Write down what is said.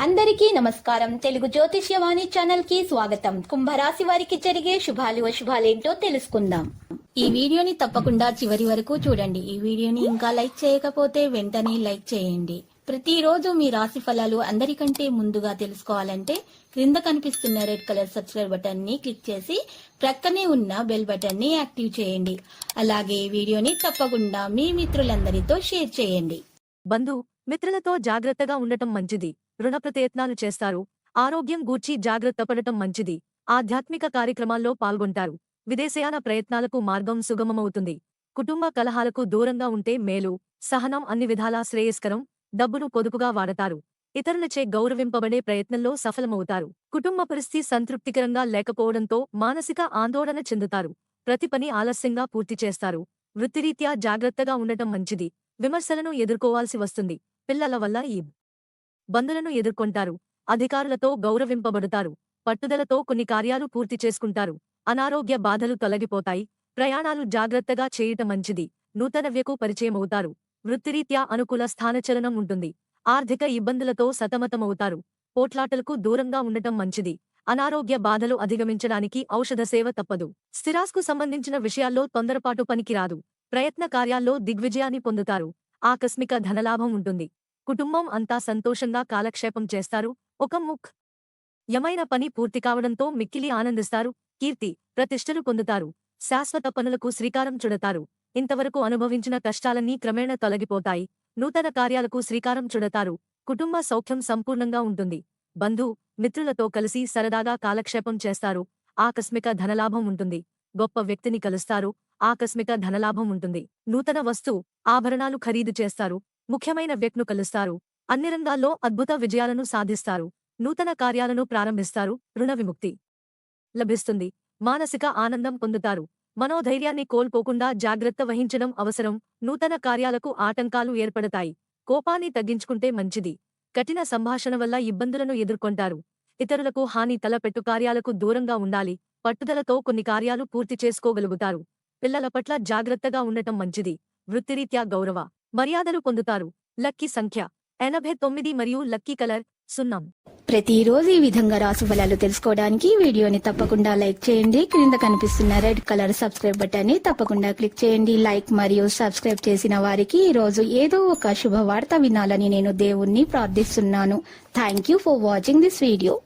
అందరికీ నమస్కారం. తెలుగు జ్యోతిష్యవాణి ఛానల్ కి స్వాగతం. కుంభరాశి వారికి జరిగే శుభాలు అశుభాలేంటో తెలుసుకుందాం. ఈ వీడియోని తప్పకుండా చివరి వరకు చూడండి. ఈ వీడియోని ఇంకా లైక్ చేయకపోతే వెంటనే లైక్ చేయండి. ప్రతిరోజు మీ రాశి ఫలాలు అందరికంటే ముందుగా తెలుసుకోవాలంటే క్రింద కనిపిస్తున్న రెడ్ కలర్ సబ్స్క్రైబ్ బటన్ ని క్లిక్ చేసి ప్రక్కనే ఉన్న బెల్ బటన్ ని యాక్టివ్ చేయండి. అలాగే ఈ వీడియోని తప్పకుండా మీ మిత్రులందరితో షేర్ చేయండి. బంధు మిత్రులతో జాగ్రత్తగా ఉండటం మంచిది. రుణ ప్రయత్నాలు చేస్తారు. ఆరోగ్యం గూర్చి జాగ్రత్త పడటం మంచిది. ఆధ్యాత్మిక కార్యక్రమాల్లో పాల్గొంటారు. విదేశయాన ప్రయత్నాలకు మార్గం సుగమమవుతుంది. కుటుంబ కలహాలకు దూరంగా ఉంటే మేలు. సహనం అన్ని విధాలా శ్రేయస్కరం. డబ్బును పొదుపుగా వాడతారు. ఇతరులచే గౌరవింపబడే ప్రయత్నంలో సఫలమవుతారు. కుటుంబ పరిస్థితి సంతృప్తికరంగా లేకపోవడంతో మానసిక ఆందోళన చెందుతారు. ప్రతి పని ఆలస్యంగా పూర్తి చేస్తారు. వృత్తిరీత్యా జాగ్రత్తగా ఉండటం మంచిది. విమర్శలను ఎదుర్కోవాల్సి వస్తుంది. పిల్లల వల్ల ఈ బంధులను ఎదుర్కొంటారు. అధికారులతో గౌరవింపబడతారు. పట్టుదలతో కొన్ని కార్యాలు పూర్తి చేసుకుంటారు. అనారోగ్య బాధలు తొలగిపోతాయి. ప్రయాణాలు జాగ్రత్తగా చేయటం మంచిది. నూతన వ్యకు పరిచయమవుతారు. వృత్తిరీత్యా అనుకూల స్థానచలనం ఉంటుంది. ఆర్థిక ఇబ్బందులతో సతమతమవుతారు. పోట్లాటలకు దూరంగా ఉండటం మంచిది. అనారోగ్య బాధలు అధిగమించడానికి ఔషధ సేవ తప్పదు. స్థిరాస్కు సంబంధించిన విషయాల్లో తొందరపాటు పనికిరాదు. ప్రయత్న కార్యాల్లో దిగ్విజయాన్ని పొందుతారు. ఆకస్మిక ధనలాభం ఉంటుంది. కుటుంబం అంతా సంతోషంగా కాలక్షేపం చేస్తారు. ఒక యమైన పని పూర్తి కావడంతో మిక్కిలి ఆనందిస్తారు. కీర్తి ప్రతిష్టలు పొందుతారు. శాశ్వత పనులకు శ్రీకారం చుడతారు. ఇంతవరకు అనుభవించిన కష్టాలన్నీ క్రమేణా తొలగిపోతాయి. నూతన కార్యాలకు శ్రీకారం చుడతారు. కుటుంబ సౌఖ్యం సంపూర్ణంగా ఉంటుంది. బంధు మిత్రులతో కలిసి సరదాగా కాలక్షేపం చేస్తారు. ఆకస్మిక ధనలాభం ఉంటుంది. గొప్ప వ్యక్తిని కలుస్తారు. ఆకస్మిక ధనలాభం ఉంటుంది. నూతన ఆభరణాలు ఖరీదు చేస్తారు. ముఖ్యమైన వ్యక్తిను కలుస్తారు. అన్ని రంగాల్లో అద్భుత విజయాలను సాధిస్తారు. నూతన కార్యాలను ప్రారంభిస్తారు. రుణ విముక్తి లభిస్తుంది. మానసిక ఆనందం పొందుతారు. మనోధైర్యాన్ని కోల్పోకుండా జాగ్రత్త వహించడం అవసరం. నూతన కార్యాలకు ఆటంకాలు ఏర్పడతాయి. కోపాన్ని తగ్గించుకుంటే మంచిది. కఠిన సంభాషణ వల్ల ఇబ్బందులను ఎదుర్కొంటారు. ఇతరులకు హాని తలపెట్టు కార్యాలకు దూరంగా ఉండాలి. పట్టుదలతో కొన్ని కార్యాలు పూర్తి చేసుకోగలుగుతారు. పిల్లల పట్ల జాగ్రత్తగా ఉండటం మంచిది. వృత్తిరీత్యా గౌరవ మర్యాదలు పొందుతారు. లక్కీ సంఖ్య 89 మరియు లక్కీ కలర్ 0. ప్రతిరోజు ఈ విధంగా రాశి ఫలాలు తెలుసుకోవడానికి వీడియోని తప్పకుండా లైక్ చేయండి. క్రింద కనిపిస్తున్న రెడ్ కలర్ సబ్స్క్రైబ్ బటన్ ని తప్పకుండా క్లిక్ చేయండి. లైక్ మరియు సబ్స్క్రైబ్ చేసిన వారికి ఈ రోజు ఏదో ఒక శుభవార్త వినాలని నేను దేవుణ్ణి ప్రార్థిస్తున్నాను. Thank you for watching this video.